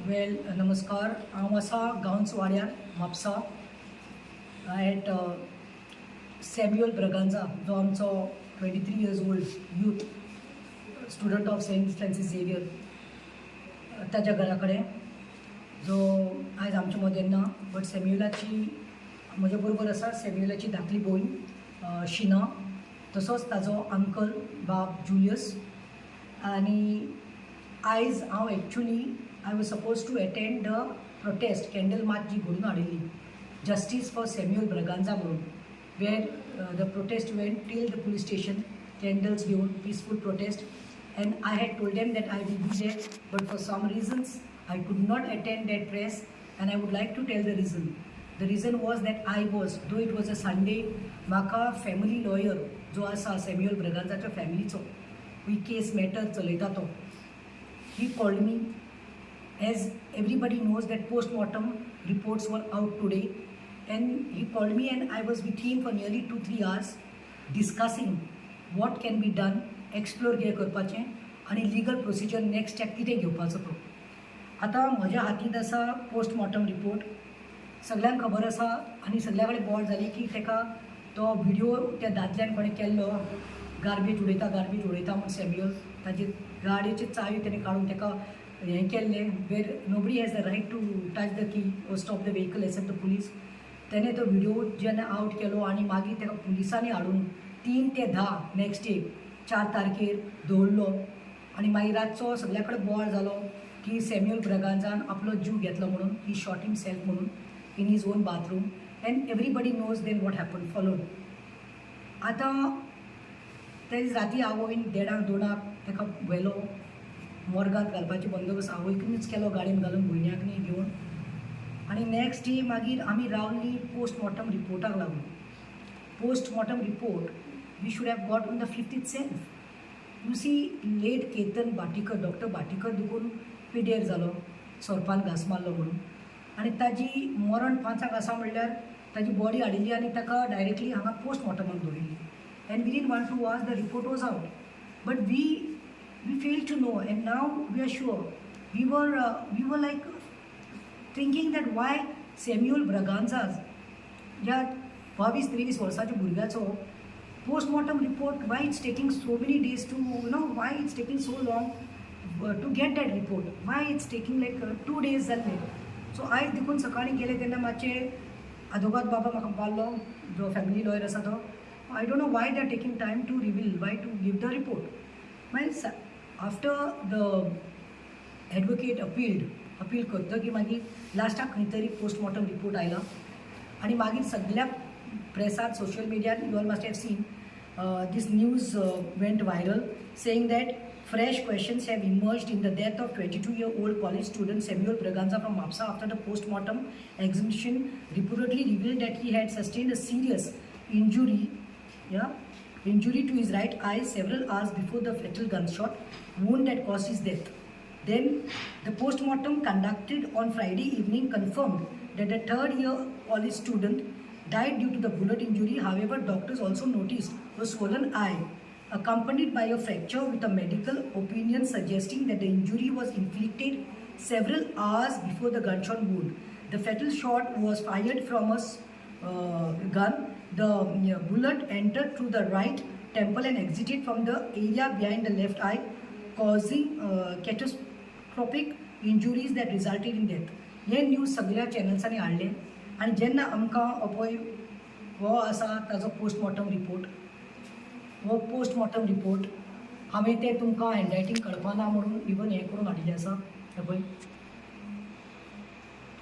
नमस्कार. हांव आसा गांवच वाड्यार म्हापसा एट सॅम्युअल ब्रगांजा, जो आमचो 23 years old youth student of Saint Francis Xavier, ताच्या घरा कडेन, जो आयज आमच्या मदें ना. बट सॅम्युअलाची म्हज्या बरोबर आसा सॅम्युअलाची धाकली भयण शिना, तसोच ताजो अंकल बाब जुलियस. आनी आयज हांव actually I was supposed to attend the protest, candle march जी घडून हाडिल्ली, justice for Samuel Braganza म्हणून, where the protest went till the police station, candles घेऊन, peaceful protest, and I had told them that I will be there, but for some reasons I could not attend that press, and I would like to tell the reason. The reason was that I was, though it was a Sunday, म्हाका family lawyer जो आसा Samuel ब्रगांजाच्या फॅमिलीचो, ही case matter चलयता तो, he called me. As everybody knows that post-mortem reports were out today, and he called me and I was with him for nearly 2-3 hours discussing what can be done, explore करपाचें आनी legal procedure next step कितें घेवपाचो तो. आतां म्हज्या हातींत आसा postmortem report. सगळ्यांक खबर आसा आनी सगळ्या कडेन बोवाळ जाली की तेका तो व्हिडिओ त्या दादल्यान कोणें केल्लो, गार्बेज उडयता म्हणून सॅम्युअल, ताजे गाडयेचे चावी तेणें काडून तेका हें केल्लें, where nobody has the right to touch the key or stop the vehicle except the police. तेणें तो व्हिडिओ जेन्ना आउट केलो आनी मागीर तेका पुलिसांनी हाडून 3 ते 10 नेक्स्ट डे 4 तारखेर दवरलो. आनी मागीर रातचो सगळ्या कडेन बोवाळ जालो की सॅम्युअल ब्रगांजान आपलो जीव घेतलो म्हणून, ही शॉट हिमसेल्फ म्हणून in his own bathroom, and everybody knows then what happen followed. आतां ते राती आवयन 1:30-2 तेका व्हेलो, मॉर्गात घालपाची बंदोबस्त आवयकूच केलो, गाडयेन घालून भयण्याकनी घेवन. आनी नेक्स्ट डे मागीर आमी रावली पोस्टमॉर्टम रिपोर्टाक लागून. Postmortem report we should have got on the 5th itself. You see late Ketan Bhatikar, doctor Bhatikar देखून पिड्डेर जालो, सोरपान घास मारलो म्हणून, आनी ताजी मरण 5 आसा म्हणल्यार ताजी बॉडी हाडिल्ली आनी ताका डायरेक्टली हांगा पोस्टमॉर्टमाक दवरिल्ली. And within 1 to 2 hours the report was out. But we failed to know, and now we are sure. We were like thinking that why Samuel Braganza's या 22-23 वर्साच्या भुरग्याचो postmortem report, why it's taking so many days to, why it's taking so long to get that report, why it's taking like 2 days जाले. सो आयज देखून सकाळी गेले तेन्ना मातशे आदोगाद बाबा म्हाका पावलो, जो फॅमिली लॉयर आसा तो. I don't know why they are taking time to reveal, why to give the report. मागीर आफ्टर द एडवोकेट अपील करतकीर मागीर लास्टाक खंय तरी पोस्टमॉर्टम रिपोर्ट आयला. आनी मागीर सगळ्या प्रेसात, सोशल मिडियान, you all must have seen this news went viral saying that fresh questions have emerged in the death of 22-year-old college student Samuel Braganza from Mapsa after the post-mortem examination reportedly revealed that he had sustained a serious injury to his right eye several hours before the fatal gunshot wound that caused his death. Then the post-mortem conducted on Friday evening confirmed that the third-year college student died due to the bullet injury. However, doctors also noticed a swollen eye accompanied by a fracture, with a medical opinion suggesting that the injury was inflicted several hours before the gunshot wound. The fatal shot was fired from a gun. The bullet entered through the right temple and exited from the area behind the left eye, causing catastrophic injuries that resulted in death. हे news सगळ्या चॅनल्सांनी हाडले. आनी जेन्ना आमकां पळय हो आसा ताजो पोस्टमॉर्टम रिपोर्ट हांवें तें तुमकां हँडरायटींग कळपाना म्हणून इवन हें करून हाडिल्लें आसा. हें पळय,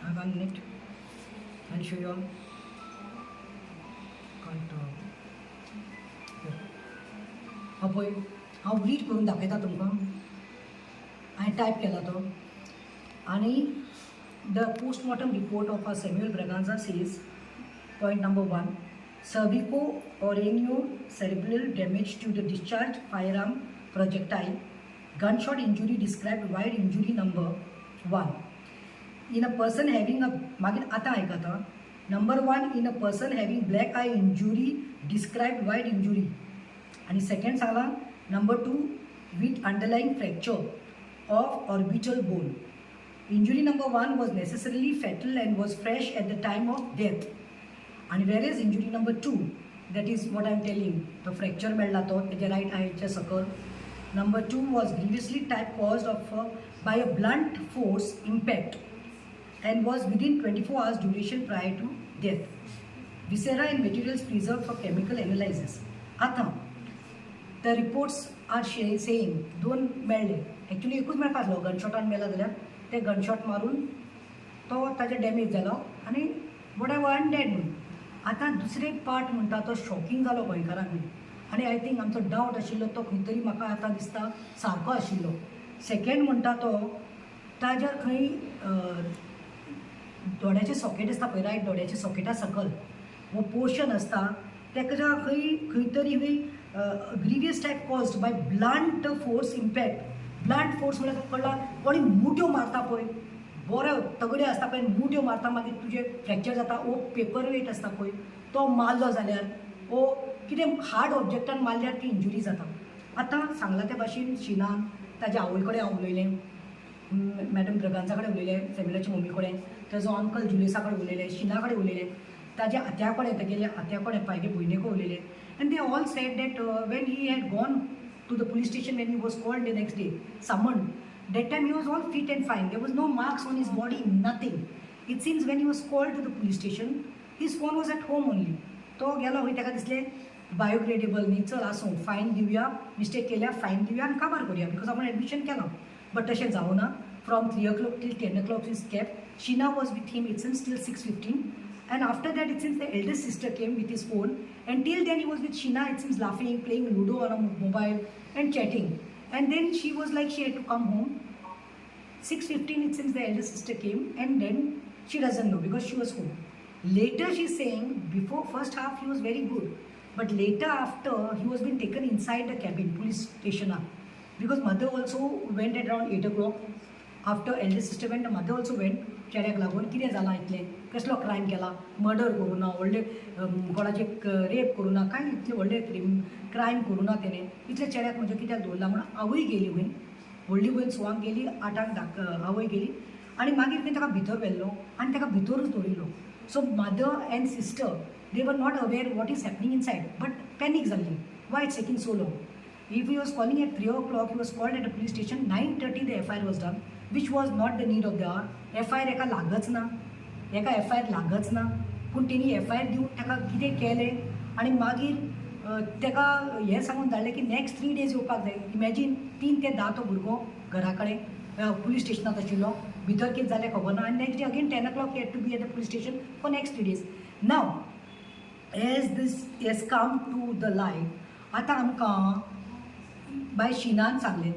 हांव 1 minute I show you all. हांव पळय, हांव रीड करून दाखयता तुमकां. हांवें टायप केला तो. आनी the postmortem report of a Samuel Braganza says, point number 1, cervico-oreneo cerebral damage to the discharged firearm projectile. Gunshot injury described, wide injury number 1. In a person having a, मागीर आतां आयकाता, number 1, in a person having black eye injury described wide injury. आणि second Sangla number 2, with underlying fracture of orbital bone. Injury number 1 was necessarily fatal and was fresh at the time of death. And whereas injury number 2, that is what I am telling, the fracture मेळ्ळा तो तेजे right eyeच्या सकल. Number 2 was grievously type caused by a blunt force impact and was within 24 hours duration prior to death. Viscera and materials preserved for chemical analysis. आता the reports are saying 2 मेळ्ळे. Actually एकूच मेळपा आसलो, गनशॉटान मेला जाल्यार ते gunshot मारून तो ताजे damage जालो आनी वॉटेवर अनडेड म्हणून. आतां दुसरे पार्ट म्हणटा तो शॉकींग जालो गोंयकारांक बी आनी आय थिंक आमचो डावट आशिल्लो तो खंय तरी म्हाका आतां दिसता सारको आशिल्लो. सेकेंड म्हणटा तो ताज्या खंय दोळ्याचें सॉकेट आसता पळय, रायट दोळ्याच्या सॉकेटा सकल वो पोर्शन आसता तेका खंय तरी grievous type caused by blunt force impact. Blunt force म्हळ्यार कळ्ळा कोणी मुट्यो मारता पळय, बरो तगड्यो आसता पळय, मुट्यो मारता मागीर तुजें फ्रॅक्चर जाता. ओ पेपर वेट आसता पळय तो मारलो जाल्यार ओ कितें हार्ड ऑब्जेक्टान मारल्यार ती इंजुरी जाता. आतां सांगला त्या भाशेन शिनान ताज्या आवय कडेन हांव उलयलें, मॅडम ब्रगांसा कडेन उलयलें, सॅम्युलाची मम्मी कडेन, ताजो अंकल जुलियसा कडेन उलयलें, शिना कडेन उलयलें, ताज्या आत्या कडेन तेगेल्या आत्या कडेन पायगे भयणी उलयलें. And they all said that when he had gone to the police station when he was called the next day, summoned, that time he was all fit and fine. There was no marks on his body, nothing. It seems when he was called to the police station, his phone was at home only. तो गेलो खंय ताका दिसलें biodegradable न्ही, चल आसूं fine Divya, mistake केल्या fine Divya आनी काबार करुया, बिकॉज आपण एडमिशन केलां. बट तशें जावना. From 3 o'clock till 10 o'clock he kept. Sheena was with him, it seems, till 6:15. And after that, it seems the eldest sister came with his phone. And till then, he was with Sheena, it seems, laughing, playing Ludo on a mobile and chatting. And then she was like, she had to come home. 6:15, it seems, the eldest sister came. And then she doesn't know because she was home. Later, she's saying, before first half, he was very good. But later, after, he was being taken inside the cabin, police station. Because mother also went at around 8 o'clock. After eldest sister went, the mother also went. चेड्याक लागून कितें जालां इतलें, कसलो crime केला, murder करूं ना, व्हडले कोणाचे रेप करूं ना, कांय इतले व्हडले क्रायम करूं ना तेणें, इतले चेड्याक म्हणजे कित्याक दवरला म्हणून आवय गेली वयर, व्हडली वयर सुवांक गेली, 8 आवय गेली आनी मागीर खंय ताका भितर व्हेल्लो आनी ताका भितरूच दवरिल्लो. So mother and sister they were not aware what is happening inside, but panic जाल्ली, why it's taking so long. If he was calling at 3 o'clock, he was called at a police station. 9:30 the FIR was done, which was not the need of the hour. FIR एका लागच ना, एका FIR लागच ना, पूण तेणी FIR दिवन ताका कितें केलें आनी मागीर ताका हें सांगून धाडलें की नेक्स्ट 3 days येवपाक जाय. इमॅजीन 3 ते 10 तो भुरगो घरा कडेन पुलीस स्टेशनांत आशिल्लो, भितर कितें जालें खबर ना, आनी next day again 10 o'clock he had to be at the police station for next 3 days. Now, as this has come to the light, आतां आमकां बाय शिनान सांगलें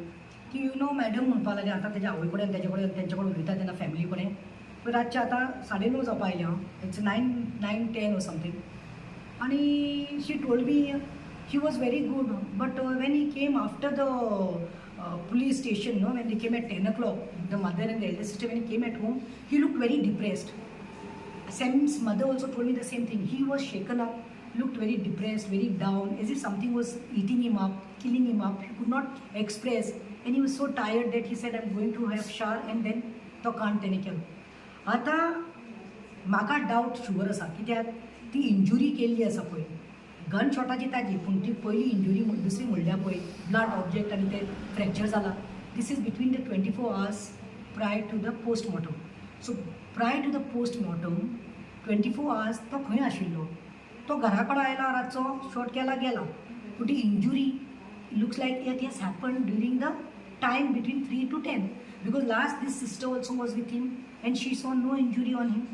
की यू नो मॅडम म्हणपा लागलें आतां तेज्या आवय कडेन तेजे कडेन तेंचे कडेन उलयता तेन्ना फॅमिली कडेन पळय रातचे आतां 9:30 जावपा आयलें हांव, इट्स 9:10 or something. आनी she told me he was very good, but when he came after the police station, no, when they came at 10 o'clock, the mother and the elder sister, when he came at home, he looked very depressed. Sam's mother also told me the same thing. He was shaken up, looked very depressed, very down, as if something was eating him up, killing him up. He could not express, and he was so tired that he said, I'm going to have shower, and then तो कांड तेणे केलो. आतां म्हाका doubt sure आसा, कित्याक ती injury केल्ली आसा पळय, गन शॉटाची ताजी, पूण ती पयली इंजुरी दुसरी म्हणल्या पळय, ब्लड ऑब्जेक्ट आनी ते फ्रॅक्चर जाला, this is between the 24 hours prior to the postmortem. So prior to the postmortem 24 hours तो खंय आशिल्लो, तो घरा कडेन आयला, रातचो शॉट केला गेला, पूण ती injury looks like it has happen during the time between 3 to 10, because last this sister also was with him and she saw no injury on him.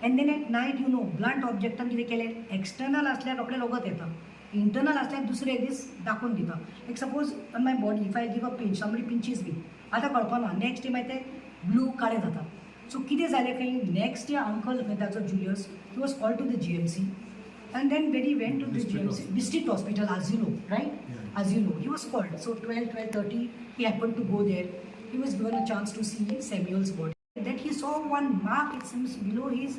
And then at night, you know, blunt objectan कितें केलें, external आसल्यार रोखडें लोगत येता, internal आसल्यार दुसरे एक दीस दाखोवन दिता. Like suppose on my body if I give a pinch, somebody pinches me, आतां कळपाना, नेक्स्ट डे मागीर तें ब्लू काळें जाता. सो कितें जालें खंय, नेक्स्ट डे अंकल ताचो Julius, he was called to the GMC, and then when he went to the GMC, district hospital, Azilo, right? Yeah. Azilo, he was called. So 12:30, he happened to go there. He was given a chance to see Samuel's body. That he saw one mark, it seems, below his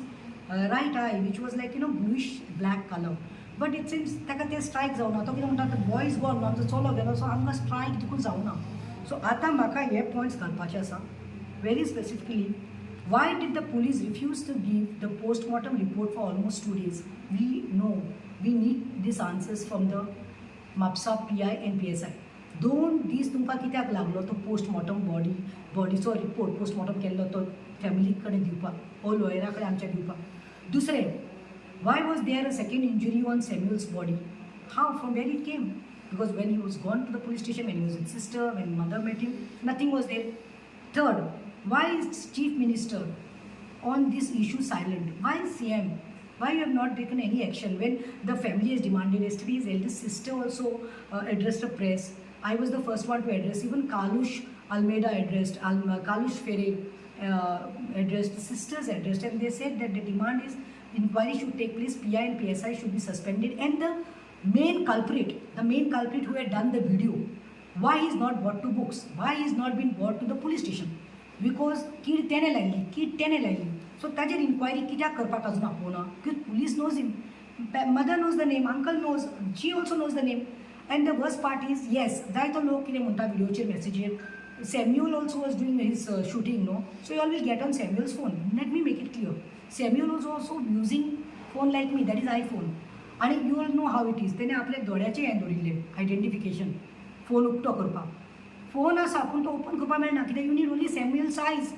right eye, which was like, you know, bluish black color. But it seems ताका ते strike जावना, तो कितें म्हणटा, boy is gone, आमचो चलो गेलो, सो आमकां स्ट्रायक देखून जावना. सो आतां म्हाका हे पॉयंट्स घालपाचे आसा very specifically, why did the police refuse to give the post-mortem report for almost 2 days? We know, we need these answers from the Mapusa PI and PSI. 2 दीस तुमकां कित्याक लागलो तो पोस्टमॉर्टम बॉडीचो रिपोर्ट पोस्टमॉर्टम केल्लो तो फॅमिली कडेन दिवपाक ओ लॉयरा कडेन आमच्या दिवपाक. दुसरें, why was there a second injury on Samuel's body? How, from where it came? Because when he was gone to the police station, when he was with sister, when mother met him, nothing was there. Third, why is Chief Minister on this issue silent? Why is CM? Why you have not taken any action when the family has demanded? Yesterday his eldest sister also addressed the press. I was the first one to address. Even Kalush Almeida addressed, Kalush Ferre addressed, sisters addressed, and they said that the demand is inquiry should take place, PI and PSI should be suspended, and the main culprit who had done the video, why he is not brought to books, why he is not been brought to the police station? Because कीड तेणे लायली. So ताजेर inquiry कित्याक करपाक अजून आपोवना? Because police knows him, mother knows the name, uncle knows, she also knows the name. And the worst part is, yes, जायतो लोक कितें म्हणटा व्हिडिओचेर मेसेजीर, Samuel also was doing his shooting, no? So you all will get on Samuel's phone. Let me make it clear. Samuel was also using phone like me, that is iPhone. And you all know how it is. तेणे आपले दोळ्याचे हें दवरिल्ले identification phone उक्तो करपाक. Phone आसा पूण तो open करपाक मेळना कित्याक you need only Samuel's eyes,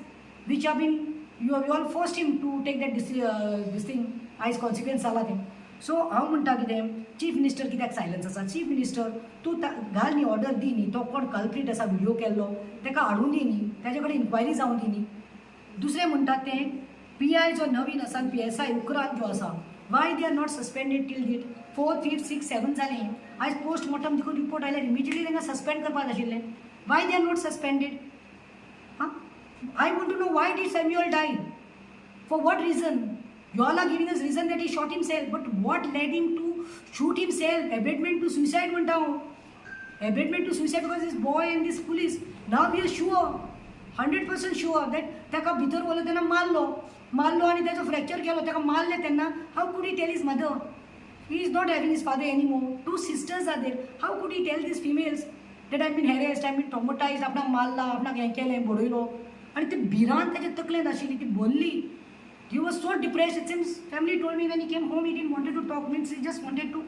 which have been you all forced him to take that this thing eyes consequence जाला तें. सो हांव म्हणटा कितें, चीफ मिनिस्टर कित्याक सायलन्स आसा? चीफ मिनिस्टर तूं घाल न्ही, ऑर्डर दी न्ही, तो कोण कल्प्रीट आसा व्हिडिओ केल्लो ताका हाडून दी न्ही, ताजे कडेन इन्क्वायरी जावं दी न्ही. दुसरें म्हणटात तें PI जो नवीन आसा आनी PSI उपरांत जो आसा, why they are not suspended till date. 4th, 5th, 6th, 7th जालें, आयज पोस्टमॉर्टम देखून रिपोर्ट आयल्यार इमिजिएटली तांकां सस्पेंड करपाक जाय आशिल्लें. Why they are not suspended? I want to know, why did Samuel die? For what reason? You all are giving us reason that he shot himself, but what led him to shoot himself? Abetment to suicide went down. Abetment to suicide because this boy and this police. Now we are sure, 100% sure that ताका भितर वलो तेन्ना मारलो आनी ताचो fracture केलो, ताका मारले तेन्ना. How could he tell his mother? He is not having his father anymore. 2 sisters are there. How could he tell these females that I've been harassed, I've been traumatized, आपणाक मारला, आपणाक हें केलें, बडयलो. आनी ते भिरांत ताचे तकलेंत आशिल्ली, ती बोल्ली. He was so depressed. It seems family told me when he came home he didn't wanted to talk. Means he just wanted to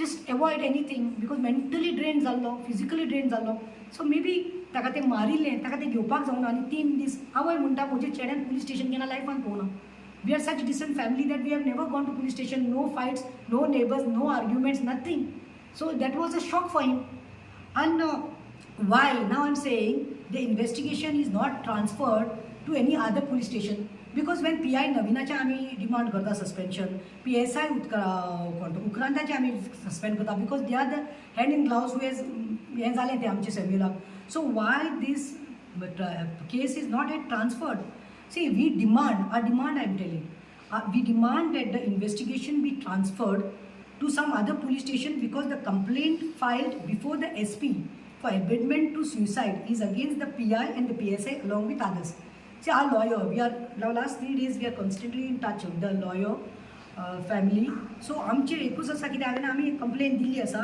just avoid anything because mentally drained जाल्लो, physically drained जाल्लो. So maybe ताका तें मारिल्लें, ताका तें घेवपाक जावना आनी 3 दीस. हांव म्हणटा म्हज्या चेड्यान पुलीस स्टेशन केन्ना लायफान पळोवना. We are such a decent family that we have never gone to police station. No fights, no neighbors, no arguments, nothing. So that was a shock for him. And why? Now I'm saying the investigation is not transferred to any other police station. Because when PI नवीनाचे आमी demand करता suspension, PSI उक्रांताचे आमी suspend करता because they are the hand in gloves who has हें जालें तें आमचे सॅम्युलाक. So why this case is not yet transferred? See, we demand, our demand I am telling, we demand that the investigation be transferred to some other police station because the complaint filed before the SP for abetment to suicide is against the PI and the PSI along with others. See, our lawyer, we are now last 3 days we are constantly in touch with the lawyer family. So आमचे एकूच आसा कितें हांवें आमी complaint दिल्ली आसा.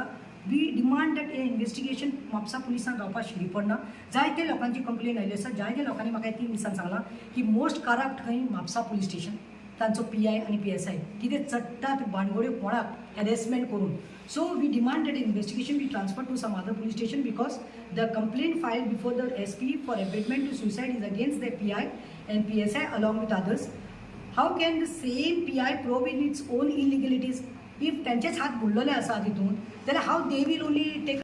We demand that investigation Mapusa पुलिसांक जावपाक शिरी पडना. जायते लोकांची कंप्लेन आयली आसा. जायते लोकांनी म्हाका 3 दिसान सांगलां की मोस्ट करप्ट खंय म्हापसा पुलीस स्टेशन, तांचो PI आनी PSI कितें चडटात भानगड्यो कोणाक हॅरेसमेंट करून. So we demand that investigation be transfer to some other police station because the complain filed before the SP for abetment to suicide is against the PI and PSI along with others. How can the same PI probe in its own illegalities? If त्यांचेच हात बुडलेले आसा तितून, जाल्यार हाव they will only take